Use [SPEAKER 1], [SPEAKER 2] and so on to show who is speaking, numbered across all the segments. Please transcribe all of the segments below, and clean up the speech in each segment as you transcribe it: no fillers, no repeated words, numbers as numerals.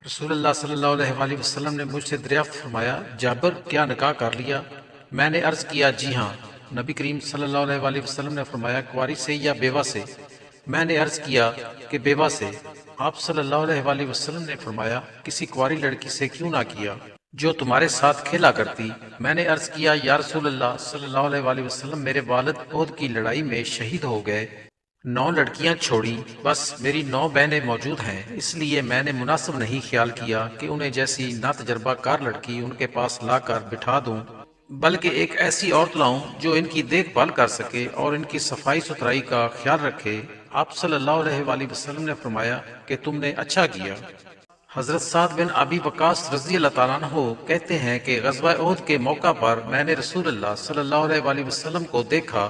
[SPEAKER 1] رسول اللہ صلی اللہ علیہ وآلہ وسلم نے مجھ سے دریافت فرمایا، جابر کیا نکاح کر لیا؟ میں نے عرض کیا جی ہاں۔ نبی کریم صلی اللہ علیہ وآلہ وسلم نے فرمایا، کنواری سے یا بیوہ سے؟ میں نے عرض کیا کہ بیوہ سے۔ آپ صلی اللہ علیہ وآلہ وسلم نے فرمایا، کسی کنواری لڑکی سے کیوں نہ کیا جو تمہارے ساتھ کھیلا کرتی؟ میں نے عرض کیا، یا رسول اللہ صلی اللہ علیہ وآلہ وسلم، میرے والد احد کی لڑائی میں شہید ہو گئے، 9 لڑکیاں چھوڑی، بس میری 9 بہنیں موجود ہیں، اس لیے میں نے مناسب نہیں خیال کیا کہ انہیں جیسی نا تجربہ کار لڑکی ان کے پاس لا کر بٹھا دوں، بلکہ ایک ایسی عورت لاؤں جو ان کی دیکھ بھال کر سکے اور ان کی صفائی ستھرائی کا خیال رکھے۔ آپ صلی اللہ علیہ وآلہ وسلم نے فرمایا کہ تم نے اچھا کیا۔ حضرت سعد بن ابی وقاص رضی اللہ تعالیٰ عنہ کہتے ہیں کہ غزوہ احد کے موقع پر میں نے رسول اللہ صلی اللہ علیہ وآلہ وسلم کو دیکھا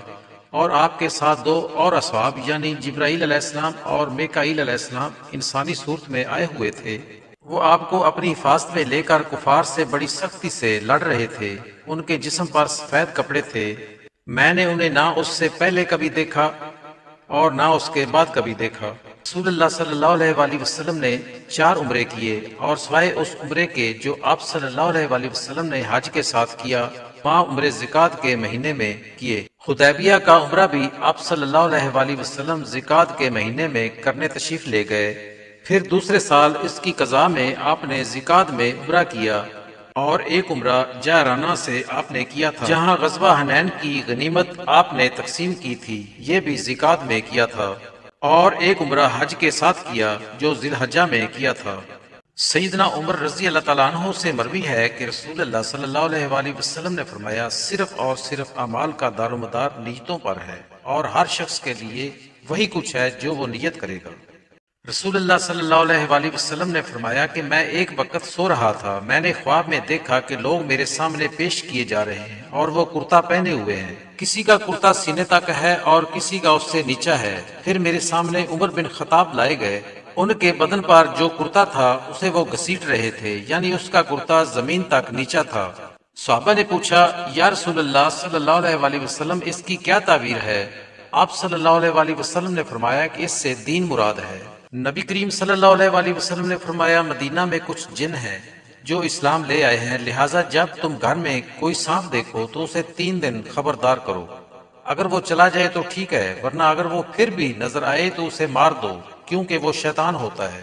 [SPEAKER 1] اور آپ کے ساتھ 2 اور اصحاب یعنی جبرائیل علیہ السلام اور میکائیل علیہ السلام انسانی صورت میں آئے ہوئے تھے۔ وہ آپ کو اپنی حفاظت میں لے کر کفار سے بڑی سختی سے لڑ رہے تھے۔ ان کے جسم پر سفید کپڑے تھے۔ میں نے انہیں نہ اس سے پہلے کبھی دیکھا اور نہ اس کے بعد کبھی دیکھا۔ رسول اللہ صلی اللہ علیہ وآلہ وسلم نے 4 عمرے کیے اور سوائے اس عمرے کے جو آپ صلی اللہ علیہ وآلہ وسلم نے حج کے ساتھ کیا، 5 عمرے ذکات کے مہینے میں کیے۔ حدیبیہ کا عمرہ بھی آپ صلی اللہ علیہ وآلہ وسلم ذکات کے مہینے میں کرنے تشریف لے گئے۔ پھر دوسرے سال اس کی قضاء میں آپ نے ذکات میں عمرہ کیا اور ایک عمرہ جعرانہ سے آپ نے کیا تھا، جہاں غزوہ حنین کی غنیمت آپ نے تقسیم کی تھی، یہ بھی ذکات میں کیا تھا، اور ایک عمرہ حج کے ساتھ کیا جو ذی الحجہ میں کیا تھا۔ سیدنا عمر رضی اللہ تعالیٰ عنہ سے مروی ہے کہ رسول اللہ صلی اللہ علیہ وآلہ وسلم نے فرمایا، صرف اور صرف اعمال کا دار و مدار نیتوں پر ہے، اور ہر شخص کے لیے وہی کچھ ہے جو وہ نیت کرے گا۔ رسول اللہ صلی اللہ علیہ وآلہ وسلم نے فرمایا کہ میں ایک وقت سو رہا تھا، میں نے خواب میں دیکھا کہ لوگ میرے سامنے پیش کیے جا رہے ہیں اور وہ کرتا پہنے ہوئے ہیں، کسی کا کرتا سینے تک ہے اور کسی کا اس سے نیچا ہے۔ پھر میرے سامنے عمر بن خطاب لائے گئے، ان کے بدن پر جو کرتا تھا اسے وہ گھسیٹ رہے تھے، یعنی اس کا کرتا زمین تک نیچا تھا۔ صحابہ نے پوچھا، یا رسول اللہ صلی اللہ علیہ وآلہ وسلم، اس کی کیا تعبیر ہے؟ آپ صلی اللہ علیہ وآلہ وسلم نے فرمایا کہ اس سے دین مراد ہے۔ نبی کریم صلی اللہ علیہ وآلہ وسلم نے فرمایا، مدینہ میں کچھ جن ہیں جو اسلام لے آئے ہیں، لہٰذا جب تم گھر میں کوئی سانپ دیکھو تو اسے 3 دن خبردار کرو، اگر وہ چلا جائے تو ٹھیک ہے، ورنہ اگر وہ پھر بھی نظر آئے تو اسے مار دو، کیونکہ وہ شیطان ہوتا ہے۔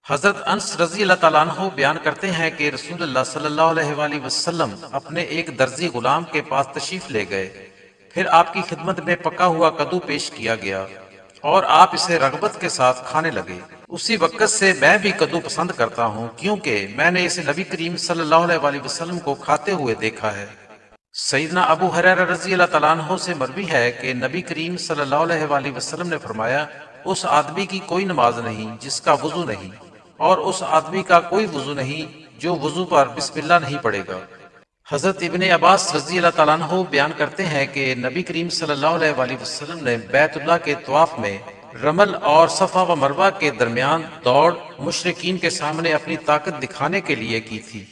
[SPEAKER 1] حضرت انس رضی اللہ تعالیٰ عنہ بیان کرتے ہیں کہ رسول اللہ صلی اللہ علیہ وآلہ وسلم اپنے ایک درزی غلام کے پاس تشریف لے گئے، پھر آپ کی خدمت میں پکا ہوا کدو پیش کیا گیا اور آپ اسے رغبت کے ساتھ کھانے لگے۔ اسی وقت سے میں بھی کدو پسند کرتا ہوں، کیونکہ میں نے اسے نبی کریم صلی اللہ علیہ وآلہ وسلم کو کھاتے ہوئے دیکھا ہے۔ سیدنا ابو ہریرہ رضی اللہ تعالیٰ عنہ سے مروی ہے کہ نبی کریم صلی اللہ علیہ وآلہ وسلم نے فرمایا، اس آدمی کی کوئی نماز نہیں جس کا وضو نہیں، اور اس آدمی کا کوئی وضو نہیں جو وضو پر بسم اللہ نہیں پڑھے گا۔ حضرت ابن عباس رضی اللہ تعالیٰ عنہ بیان کرتے ہیں کہ نبی کریم صلی اللہ علیہ وآلہ وسلم نے بیت اللہ کے طواف میں رمل اور صفا و مروہ کے درمیان دوڑ مشرکین کے سامنے اپنی طاقت دکھانے کے لیے کی تھی۔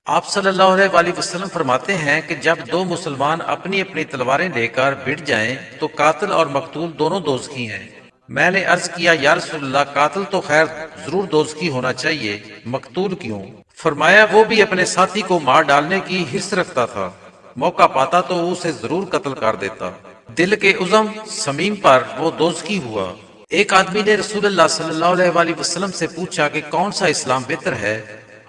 [SPEAKER 1] آپ صلی اللہ علیہ وآلہ وسلم فرماتے ہیں کہ جب 2 مسلمان اپنی اپنی تلواریں لے کر بھڑ جائیں تو قاتل اور مقتول دونوں دوزخی ہیں۔ میں نے عرض کیا، یا رسول اللہ، قاتل تو خیر ضرور دوزخی ہونا چاہیے، مقتول کیوں؟ فرمایا، وہ بھی اپنے ساتھی کو مار ڈالنے کی حرص رکھتا تھا، موقع پاتا تو اسے ضرور قتل کر دیتا۔ دل کے عزم صمیم پر وہ دوزخی ہوا۔ ایک آدمی نے رسول اللہ صلی اللہ علیہ وآلہ وسلم سے پوچھا کہ کون سا اسلام بہتر ہے؟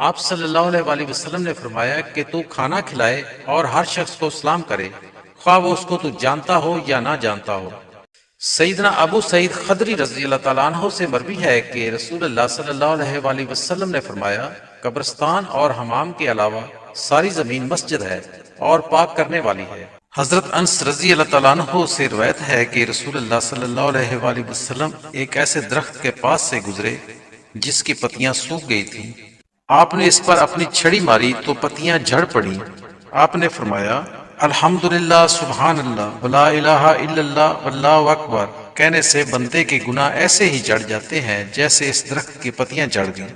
[SPEAKER 1] آپ صلی اللہ علیہ وآلہ وسلم نے فرمایا کہ تو کھانا کھلائے اور ہر شخص کو سلام کرے، خواہ وہ اس کو تو جانتا ہو یا نہ جانتا ہو۔ سیدنا ابو سعید خدری رضی اللہ تعالیٰ عنہ سے مروی ہے کہ رسول اللہ صلی اللہ علیہ وآلہ وسلم نے فرمایا، قبرستان اور حمام کے علاوہ ساری زمین مسجد ہے اور پاک کرنے والی ہے۔ حضرت انس رضی اللہ تعالیٰ عنہ سے روایت ہے کہ رسول اللہ صلی اللہ علیہ وآلہ وسلم ایک ایسے درخت کے پاس سے گزرے جس کی پتیاں سوکھ گئی تھیں، آپ نے اس پر اپنی چھڑی ماری تو پتیاں جھڑ پڑیں۔ آپ نے فرمایا، الحمدللہ، سبحان اللہ، ولا الہ الا اللہ، واللہ اکبر کہنے سے بندے کے گناہ ایسے ہی جڑ جاتے ہیں جیسے اس درخت کی پتیاں جڑ گئیں۔